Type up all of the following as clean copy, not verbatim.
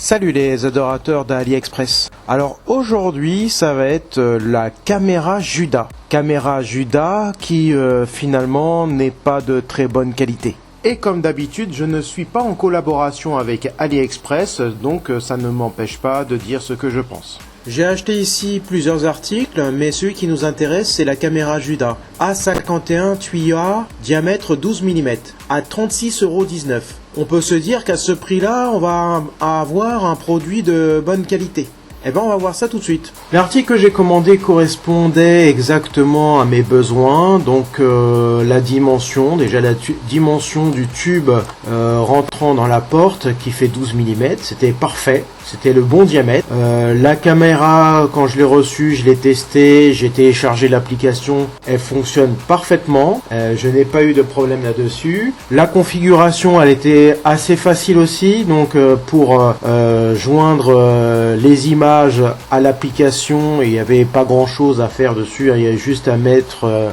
Salut les adorateurs d'AliExpress. Alors aujourd'hui ça va être la caméra Juda. Caméra Juda qui finalement n'est pas de très bonne qualité. Et comme d'habitude je ne suis pas en collaboration avec AliExpress, donc ça ne m'empêche pas de dire ce que je pense. J'ai acheté ici plusieurs articles, mais celui qui nous intéresse c'est la caméra Juda. A51 tuyau diamètre 12 mm à 36,19 €. On peut se dire qu'à ce prix-là, on va avoir un produit de bonne qualité. Eh ben, on va voir ça tout de suite. L'article que j'ai commandé correspondait exactement à mes besoins. Donc, la dimension, déjà la dimension du tube rentrant dans la porte qui fait 12 mm, c'était parfait. C'était le bon diamètre. La caméra, quand je l'ai reçue, je l'ai testée, j'ai téléchargé l'application, elle fonctionne parfaitement. Je n'ai pas eu de problème là-dessus. La configuration, elle était assez facile aussi. Donc, pour joindre les images à l'application, il n'y avait pas grand-chose à faire dessus. Il y avait juste à mettre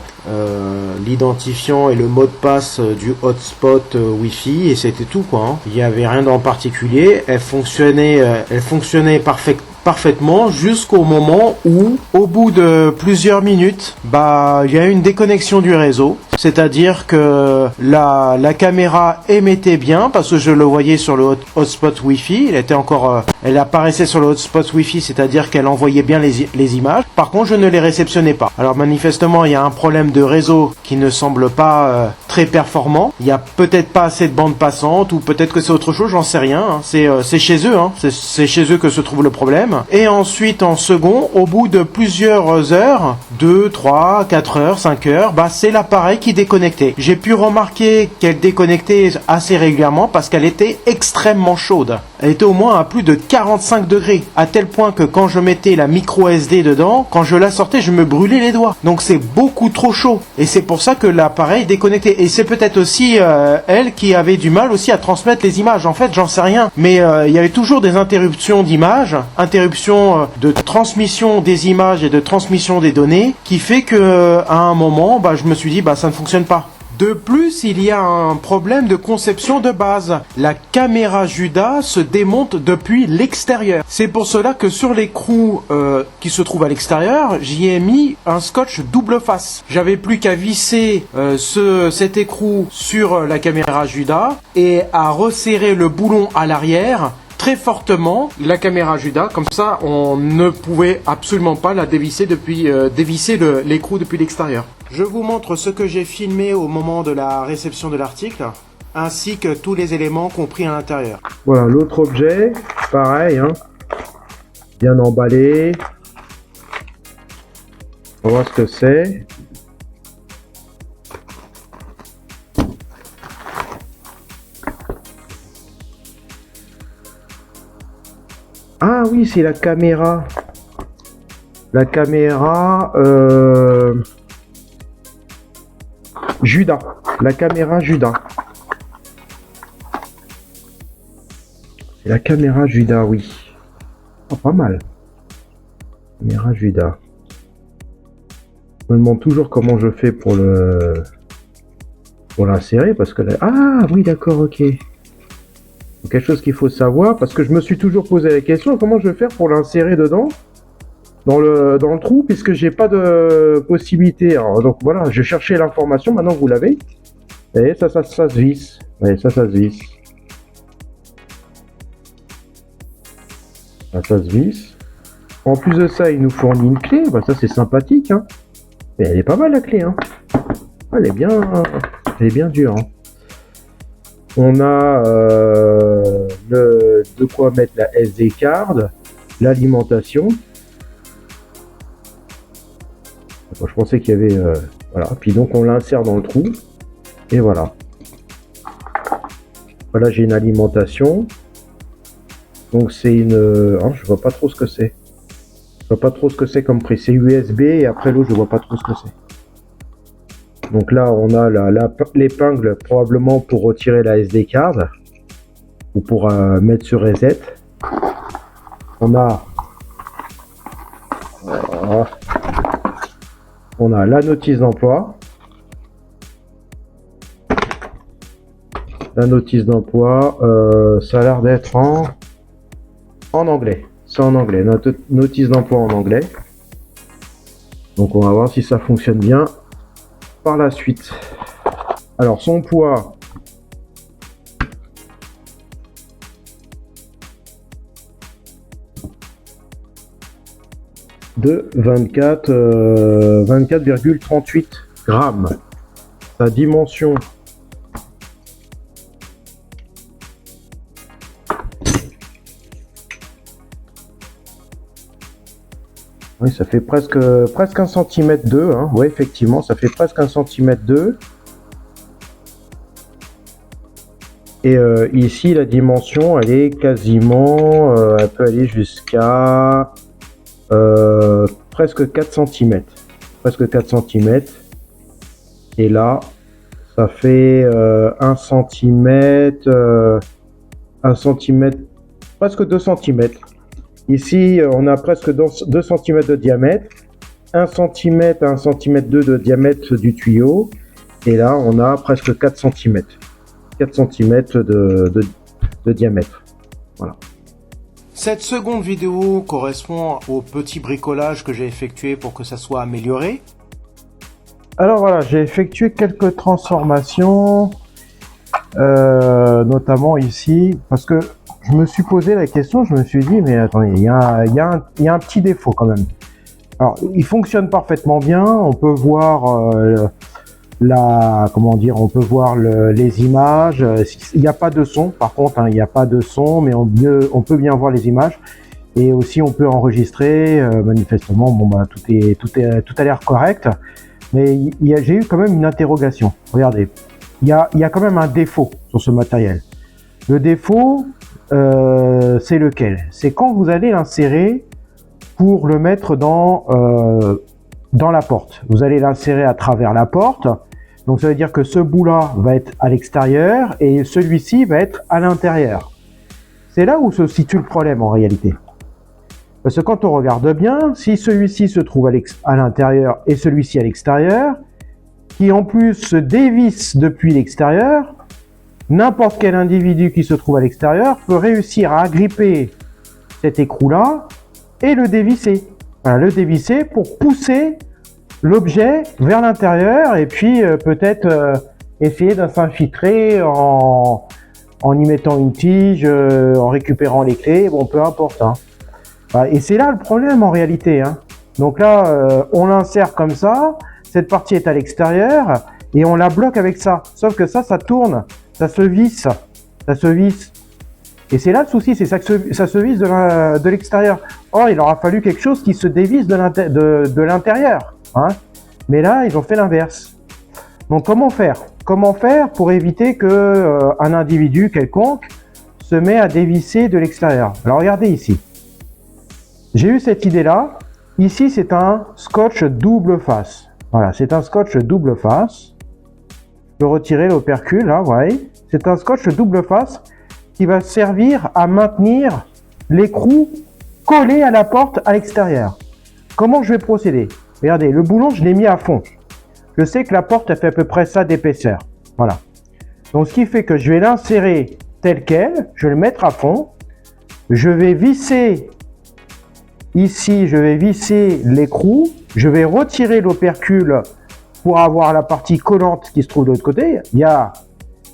l'identifiant et le mot de passe du hotspot Wi-Fi et c'était tout quoi. Hein. Il n'y avait rien en particulier. Elle fonctionnait parfaitement jusqu'au moment où, au bout de plusieurs minutes, il y a eu une déconnexion du réseau. C'est-à-dire que la caméra émettait bien parce que je le voyais sur le hotspot Wi-Fi. Elle apparaissait sur le hotspot Wi-Fi, c'est-à-dire qu'elle envoyait bien les images. Par contre, je ne les réceptionnais pas. Alors manifestement, il y a un problème de réseau qui ne semble pas très performant. Il y a peut-être pas assez de bande passante ou peut-être que c'est autre chose, j'en sais rien. Hein. C'est chez eux, hein. C'est chez eux que se trouve le problème. Et ensuite, en second, au bout de plusieurs heures, 2, 3, 4 heures, 5 heures, c'est l'appareil qui déconnectait. J'ai pu remarquer qu'elle déconnectait assez régulièrement parce qu'elle était extrêmement chaude. Elle était au moins à plus de 45 degrés, à tel point que quand je mettais la micro SD dedans, quand je la sortais, je me brûlais les doigts. Donc c'est beaucoup trop chaud. Et c'est pour ça que l'appareil déconnectait. Et c'est peut-être aussi elle qui avait du mal aussi à transmettre les images. En fait, j'en sais rien. Mais il y avait toujours des interruptions d'images, interruptions de transmission des images et de transmission des données, qui fait que à un moment, je me suis dit, ça ne fonctionne pas. De plus, il y a un problème de conception de base. La caméra Juda se démonte depuis l'extérieur. C'est pour cela que sur l'écrou qui se trouve à l'extérieur, j'y ai mis un scotch double face. J'avais plus qu'à visser cet écrou sur la caméra Juda et à resserrer le boulon à l'arrière très fortement, la caméra Juda, comme ça on ne pouvait absolument pas la dévisser dévisser l'écrou depuis l'extérieur. Je vous montre ce que j'ai filmé au moment de la réception de l'article, ainsi que tous les éléments compris à l'intérieur. Voilà, l'autre objet, pareil, hein, bien emballé. On va voir ce que c'est. Ah oui, c'est la caméra. La caméra Juda. La caméra Juda. C'est la caméra Juda, oui. Oh, pas mal. Caméra Juda. Je me demande toujours comment je fais pour l'insérer parce que là... Ah oui, d'accord, ok. Quelque chose qu'il faut savoir parce que je me suis toujours posé la question comment je vais faire pour l'insérer dedans dans le trou puisque j'ai pas de possibilité. Alors, donc voilà, je cherchais l'information, maintenant vous l'avez. Et ça se visse. Et ça se visse. Ça se visse. En plus de ça, il nous fournit une clé. Ça c'est sympathique. Hein. Et elle est pas mal la clé. Hein. Elle est bien dure. Hein. On a de quoi mettre la SD card, l'alimentation. Je pensais qu'il y avait... voilà. Puis donc on l'insère dans le trou. Et voilà. Voilà, j'ai une alimentation. Donc c'est une... je vois pas trop ce que c'est. Je vois pas trop ce que c'est comme prix. C'est USB et après l'autre, je vois pas trop ce que c'est. Donc là, on a l'épingle probablement pour retirer la SD card ou pour mettre sur reset. On a la notice d'emploi. La notice d'emploi, ça a l'air d'être en en anglais. C'est en anglais. Notice d'emploi en anglais. Donc on va voir si ça fonctionne bien par la suite. Alors son poids. De 24,38 grammes. Sa dimension. Oui, ça fait presque 1 cm 2. Hein. Oui, effectivement, ça fait presque 1 cm 2. Et ici, la dimension, elle est quasiment... elle peut aller jusqu'à presque 4 cm. Presque 4 cm. Et là, ça fait 1 cm... 1 cm... presque 2 cm. Ici, on a presque 2 cm de diamètre, 1 cm à 1 cm 2 de diamètre du tuyau, et là, on a presque 4 cm. 4 cm de diamètre. Voilà. Cette seconde vidéo correspond au petit bricolage que j'ai effectué pour que ça soit amélioré. Alors voilà, j'ai effectué quelques transformations, notamment ici, parce que je me suis posé la question, je me suis dit, mais attendez, il y a un petit défaut quand même. Alors, il fonctionne parfaitement bien, on peut voir on peut voir les images. Il n'y a pas de son, par contre, hein, il n'y a pas de son, mais on peut bien voir les images. Et aussi, on peut enregistrer, manifestement, bon, bah, tout a l'air correct. Mais j'ai eu quand même une interrogation. Regardez, il y a quand même un défaut sur ce matériel. Le défaut, c'est lequel? C'est quand vous allez l'insérer pour le mettre dans la porte. Vous allez l'insérer à travers la porte. Donc ça veut dire que ce bout-là va être à l'extérieur et celui-ci va être à l'intérieur. C'est là où se situe le problème en réalité. Parce que quand on regarde bien, si celui-ci se trouve à l'intérieur et celui-ci à l'extérieur, qui en plus se dévisse depuis l'extérieur, n'importe quel individu qui se trouve à l'extérieur peut réussir à agripper cet écrou-là et le dévisser. Voilà, le dévisser pour pousser l'objet vers l'intérieur et puis peut-être essayer de s'infiltrer en y mettant une tige, en récupérant les clés, bon, peu importe. Hein. Voilà, et c'est là le problème en réalité. Hein. Donc là, on l'insère comme ça, cette partie est à l'extérieur et on la bloque avec ça. Sauf que ça tourne. Ça se visse, Et c'est là le souci, c'est ça que ça se visse de l'extérieur. Or, il aura fallu quelque chose qui se dévisse de l'intérieur. Hein. Mais là, ils ont fait l'inverse. Donc, comment faire? Comment faire pour éviter que un individu quelconque se met à dévisser de l'extérieur? Alors, regardez ici. J'ai eu cette idée-là. Ici, c'est un scotch double face. Voilà, c'est un scotch double face. Je peux retirer l'opercule, là, vous voyez. C'est un scotch double face qui va servir à maintenir l'écrou collé à la porte à l'extérieur. Comment je vais procéder? Regardez, le boulon, je l'ai mis à fond. Je sais que la porte, elle fait à peu près ça d'épaisseur. Voilà. Donc, ce qui fait que je vais l'insérer tel quel, je vais le mettre à fond. Je vais visser ici, je vais visser l'écrou. Je vais retirer l'opercule pour avoir la partie collante qui se trouve de l'autre côté. Il y a,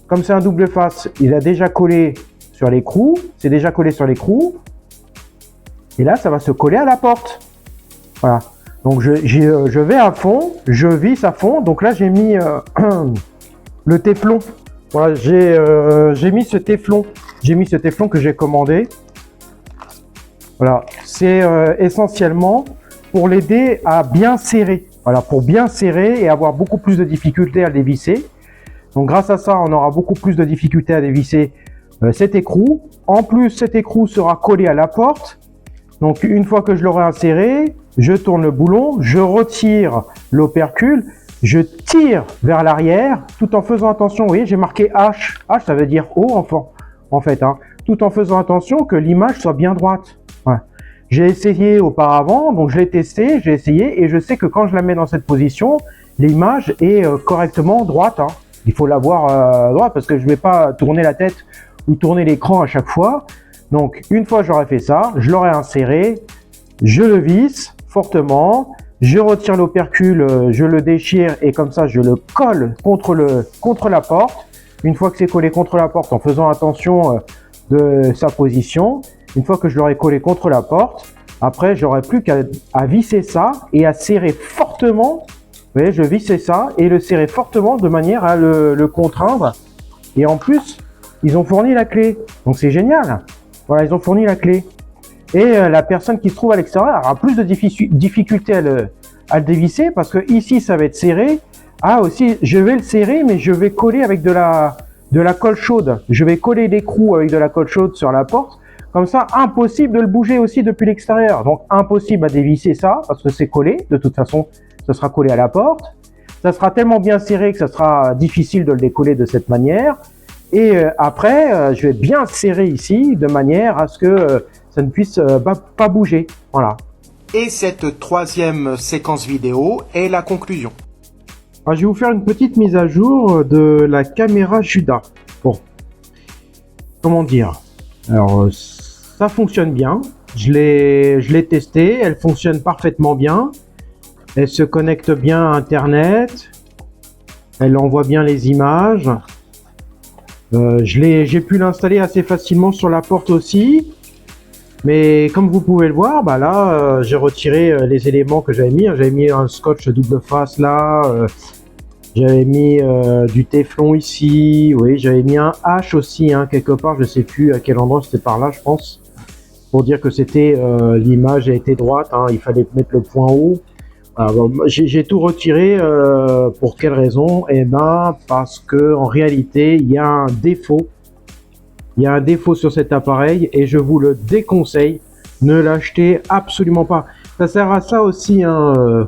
comme c'est un double face, il a déjà collé sur l'écrou. C'est déjà collé sur l'écrou. Et là, ça va se coller à la porte. Voilà. Donc, je vais à fond, je visse à fond. Donc là, j'ai mis le téflon. Voilà, j'ai mis ce téflon. J'ai mis ce téflon que j'ai commandé. Voilà, c'est essentiellement pour l'aider à bien serrer. Voilà, pour bien serrer et avoir beaucoup plus de difficultés à le dévisser. Donc grâce à ça, on aura beaucoup plus de difficultés à dévisser cet écrou. En plus, cet écrou sera collé à la porte. Donc une fois que je l'aurai inséré, je tourne le boulon, je retire l'opercule, je tire vers l'arrière, tout en faisant attention. Vous voyez, j'ai marqué H. H, ça veut dire haut, en fait, hein, tout en faisant attention que l'image soit bien droite. Ouais. J'ai essayé auparavant, donc je l'ai testé, j'ai essayé, et je sais que quand je la mets dans cette position, l'image est correctement droite. Hein. Il faut l'avoir droite parce que je ne vais pas tourner la tête ou tourner l'écran à chaque fois. Donc, une fois que j'aurai fait ça, je l'aurai inséré, je le visse fortement, je retire l'opercule, je le déchire et comme ça, je le colle contre la porte. Une fois que c'est collé contre la porte, en faisant attention de sa position, une fois que je l'aurai collé contre la porte, après, j'aurai plus qu'à visser ça et à serrer fortement. Vous voyez, je vissais ça et le serrer fortement de manière à le contraindre. Et en plus, ils ont fourni la clé. Donc c'est génial. Voilà, ils ont fourni la clé. Et la personne qui se trouve à l'extérieur aura plus de difficulté à le dévisser parce que ici, ça va être serré. Ah aussi, je vais le serrer, mais je vais coller avec de la colle chaude. Je vais coller l'écrou avec de la colle chaude sur la porte. Comme ça, impossible de le bouger aussi depuis l'extérieur. Donc impossible à dévisser ça parce que c'est collé. De toute façon, ça sera collé à la porte. Ça sera tellement bien serré que ça sera difficile de le décoller de cette manière. Et après, je vais bien serrer ici de manière à ce que ça ne puisse pas bouger. Voilà. Et cette troisième séquence vidéo est la conclusion. Alors, je vais vous faire une petite mise à jour de la caméra Juda. Bon, comment dire? Alors, ça fonctionne bien. Je l'ai testé, elle fonctionne parfaitement bien. Elle se connecte bien à Internet. Elle envoie bien les images. J'ai pu l'installer assez facilement sur la porte aussi. Mais comme vous pouvez le voir, bah là, j'ai retiré les éléments que j'avais mis. J'avais mis un scotch double face là. J'avais mis du téflon ici. Oui, j'avais mis un H aussi, hein, quelque part. Je sais plus à quel endroit, c'était par là, je pense. Pour dire que c'était l'image a été droite. Hein, il fallait mettre le point haut. Bon, j'ai tout retiré. Pour quelle raison? Eh ben, parce que en réalité, il y a un défaut. Il y a un défaut sur cet appareil et je vous le déconseille. Ne l'achetez absolument pas. Ça sert à ça aussi. Hein,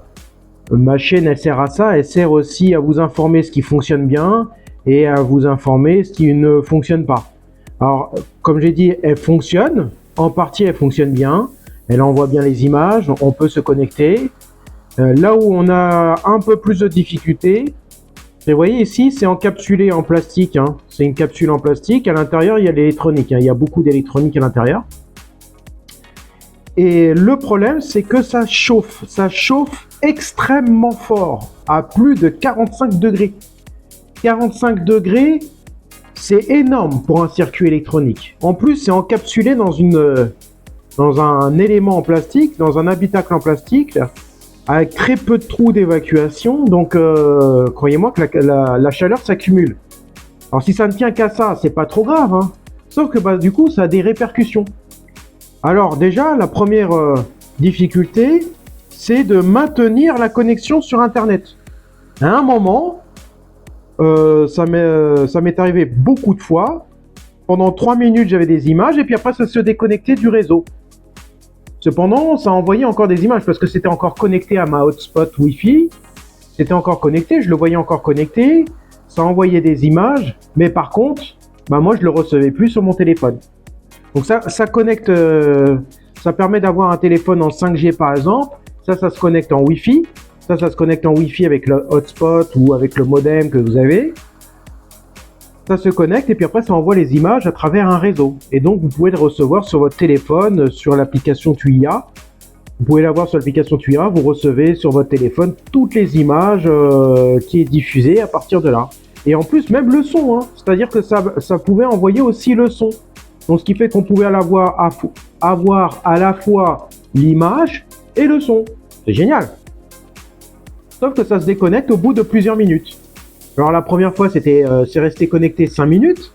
ma chaîne, elle sert à ça. Elle sert aussi à vous informer ce qui fonctionne bien et à vous informer ce qui ne fonctionne pas. Alors, comme j'ai dit, elle fonctionne. En partie, elle fonctionne bien. Elle envoie bien les images. On peut se connecter. Là où on a un peu plus de difficultés, vous voyez ici, c'est encapsulé en plastique. Hein. C'est une capsule en plastique. À l'intérieur, il y a l'électronique. Hein. Il y a beaucoup d'électronique à l'intérieur. Et le problème, c'est que ça chauffe. Ça chauffe extrêmement fort, à plus de 45 degrés. 45 degrés, c'est énorme pour un circuit électronique. En plus, c'est encapsulé dans un élément en plastique, dans un habitacle en plastique, avec très peu de trous d'évacuation. Donc, croyez-moi que la chaleur s'accumule. Alors, si ça ne tient qu'à ça, c'est pas trop grave. Hein. Sauf que du coup, ça a des répercussions. Alors, déjà, la première difficulté, c'est de maintenir la connexion sur Internet. À un moment, ça m'est arrivé beaucoup de fois. Pendant 3 minutes, j'avais des images et puis après, ça se déconnectait du réseau. Cependant, ça envoyait encore des images parce que c'était encore connecté à ma hotspot Wi-Fi. C'était encore connecté, je le voyais encore connecté. Ça envoyait des images, mais par contre, moi, je le recevais plus sur mon téléphone. Donc ça connecte, ça permet d'avoir un téléphone en 5G par exemple. Ça se connecte en Wi-Fi. Ça se connecte en Wi-Fi avec le hotspot ou avec le modem que vous avez. Ça se connecte et puis après ça envoie les images à travers un réseau. Et donc vous pouvez le recevoir sur votre téléphone, sur l'application Tuya. Vous pouvez l'avoir sur l'application Tuya, vous recevez sur votre téléphone toutes les images qui est diffusées à partir de là. Et en plus même le son, hein. C'est-à-dire que ça pouvait envoyer aussi le son. Donc ce qui fait qu'on pouvait avoir à la fois l'image et le son. C'est génial. Sauf que ça se déconnecte au bout de plusieurs minutes. Alors la première fois, c'est resté connecté 5 minutes.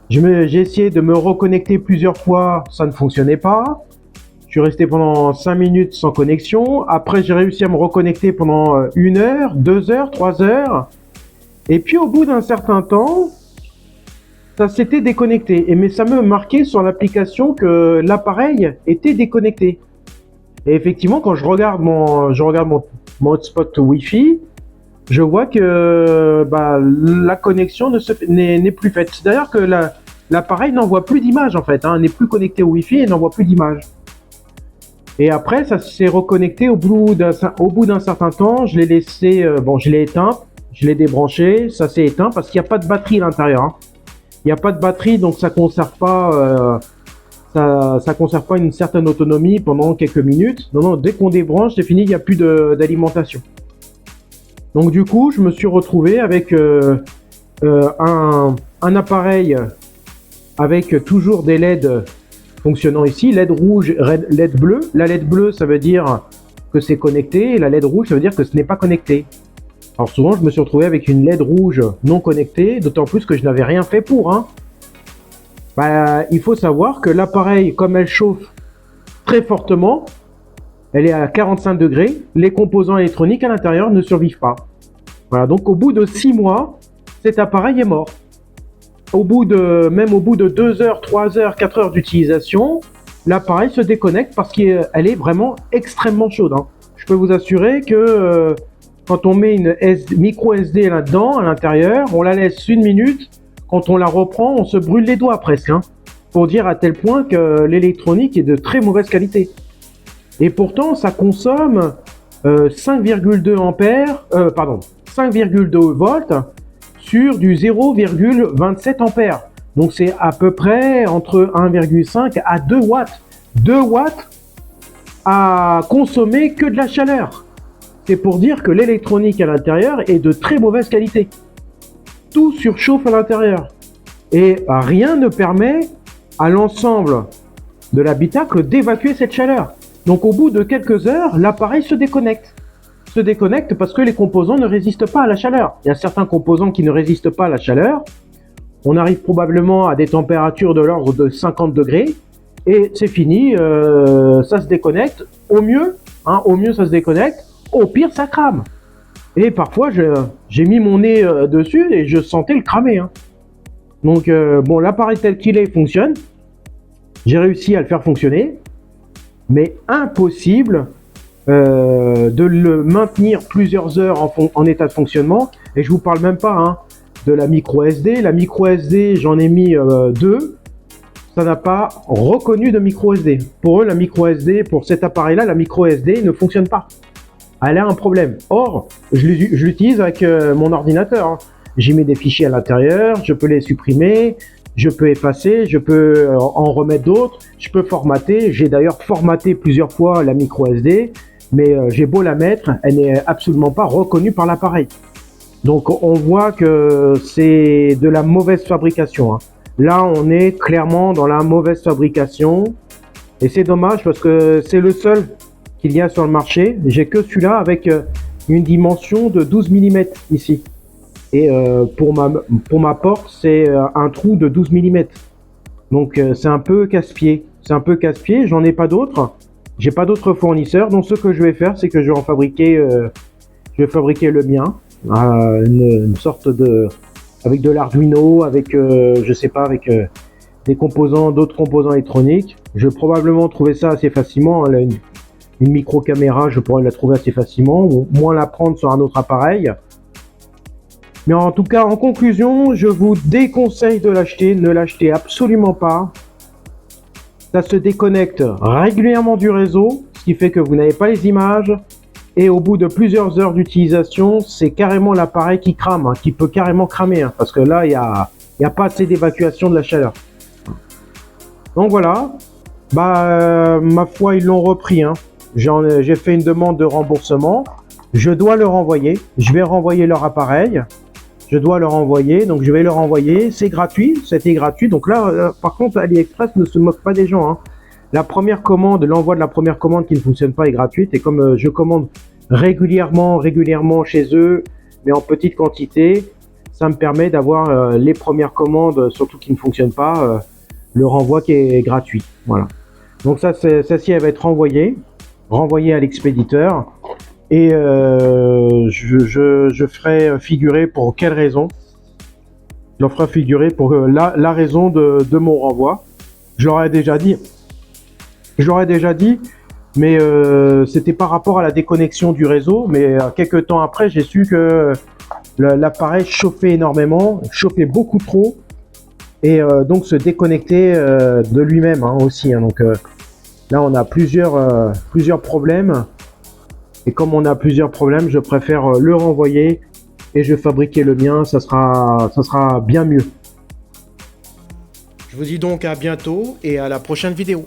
J'ai essayé de me reconnecter plusieurs fois, ça ne fonctionnait pas. Je suis resté pendant 5 minutes sans connexion. Après, j'ai réussi à me reconnecter pendant 1 heure, 2 heures, 3 heures. Et puis au bout d'un certain temps, ça s'était déconnecté. Mais ça me marquait sur l'application que l'appareil était déconnecté. Et effectivement, quand je regarde mon hotspot Wi-Fi, je vois que la connexion n'est plus faite. C'est-à-dire que l'appareil n'envoie plus d'image en fait, hein, n'est plus connecté au Wi-Fi et n'envoie plus d'image. Et après, ça s'est reconnecté au bout d'un certain temps. Je l'ai laissé, je l'ai éteint, je l'ai débranché, ça s'est éteint parce qu'il n'y a pas de batterie à l'intérieur. Hein. Il n'y a pas de batterie, donc ça conserve pas ça conserve pas une certaine autonomie pendant quelques minutes. Non, dès qu'on débranche, c'est fini, il n'y a plus d'alimentation. Donc du coup, je me suis retrouvé avec un appareil avec toujours des LED fonctionnant ici, LED rouge, LED bleu. La LED bleue, ça veut dire que c'est connecté, et la LED rouge, ça veut dire que ce n'est pas connecté. Alors souvent, je me suis retrouvé avec une LED rouge non connectée, d'autant plus que je n'avais rien fait pour. Il faut savoir que l'appareil, comme elle chauffe très fortement, elle est à 45 degrés, les composants électroniques à l'intérieur ne survivent pas. Voilà, donc au bout de 6 mois, cet appareil est mort. Même au bout de 2 heures, 3 heures, 4 heures d'utilisation, l'appareil se déconnecte parce qu'elle est vraiment extrêmement chaude. Je peux vous assurer que quand on met une micro SD là-dedans, à l'intérieur, on la laisse 1 minute, quand on la reprend, on se brûle les doigts presque. Pour dire à tel point que l'électronique est de très mauvaise qualité. Et pourtant, ça consomme 5,2 volts sur du 0,27 ampères. Donc c'est à peu près entre 1,5 à 2 watts. 2 watts à consommer que de la chaleur. C'est pour dire que l'électronique à l'intérieur est de très mauvaise qualité. Tout surchauffe à l'intérieur. Et rien ne permet à l'ensemble de l'habitacle d'évacuer cette chaleur. Donc au bout de quelques heures, l'appareil se déconnecte. Se déconnecte parce que les composants ne résistent pas à la chaleur. Il y a certains composants qui ne résistent pas à la chaleur. On arrive probablement à des températures de l'ordre de 50 degrés. Et c'est fini, ça se déconnecte. Au mieux ça se déconnecte. Au pire, ça crame. Et parfois, j'ai mis mon nez dessus et je sentais le cramer. Donc, bon, l'appareil tel qu'il est fonctionne. J'ai réussi à le faire fonctionner. Mais impossible de le maintenir plusieurs heures en état de fonctionnement. Et je vous parle même pas de la micro SD. La micro SD, j'en ai mis 2. Ça n'a pas reconnu de micro SD. Pour eux, la micro SD, pour cet appareil-là, la micro SD ne fonctionne pas. Elle a un problème. Or, je l'utilise avec mon ordinateur. J'y mets des fichiers à l'intérieur, je peux les supprimer, je peux effacer, je peux en remettre d'autres, je peux formater. J'ai d'ailleurs formaté plusieurs fois la micro SD, mais j'ai beau la mettre, elle n'est absolument pas reconnue par l'appareil. Donc on voit que c'est de la mauvaise fabrication. Là, on est clairement dans la mauvaise fabrication. Et c'est dommage parce que c'est le seul qu'il y a sur le marché. J'ai que celui-là avec une dimension de 12 mm ici. Et pour ma porte, c'est un trou de 12 mm. Donc c'est un peu casse-pied. J'en ai pas d'autres. J'ai pas d'autres fournisseurs. Donc ce que je vais faire, c'est que je vais fabriquer le mien. Une sorte de... avec de l'Arduino, avec je sais pas, avec d'autres composants électroniques. Je vais probablement trouver ça assez facilement. Une micro caméra, je pourrais la trouver assez facilement, ou moins la prendre sur un autre appareil. Mais en tout cas, en conclusion, je vous déconseille de l'acheter. Ne l'achetez absolument pas. Ça se déconnecte régulièrement du réseau, ce qui fait que vous n'avez pas les images. Et au bout de plusieurs heures d'utilisation, c'est carrément l'appareil qui crame, qui peut carrément cramer, parce que là, il y a pas assez d'évacuation de la chaleur. Donc voilà, ma foi, ils l'ont repris. J'ai fait une demande de remboursement. Je dois leur envoyer. Je vais renvoyer leur appareil. Je dois leur envoyer, donc je vais leur envoyer. C'est gratuit, c'était gratuit. Donc là, par contre, AliExpress ne se moque pas des gens. La première commande, l'envoi de la première commande qui ne fonctionne pas est gratuite. Et comme je commande régulièrement chez eux, mais en petite quantité, ça me permet d'avoir les premières commandes, surtout qui ne fonctionnent pas, le renvoi qui est gratuit. Voilà. Donc celle-ci, elle va être renvoyée à l'expéditeur. Et je ferai figurer pour quelle raison. Je leur ferai figurer pour la raison de mon renvoi. Je leur ai déjà dit, mais c'était par rapport à la déconnexion du réseau. Mais quelques temps après, j'ai su que l'appareil chauffait énormément, chauffait beaucoup trop, et donc se déconnectait de lui-même aussi. Donc là, on a plusieurs problèmes. Et comme on a plusieurs problèmes, je préfère le renvoyer et je vais fabriquer le mien. Ça sera bien mieux. Je vous dis donc à bientôt et à la prochaine vidéo.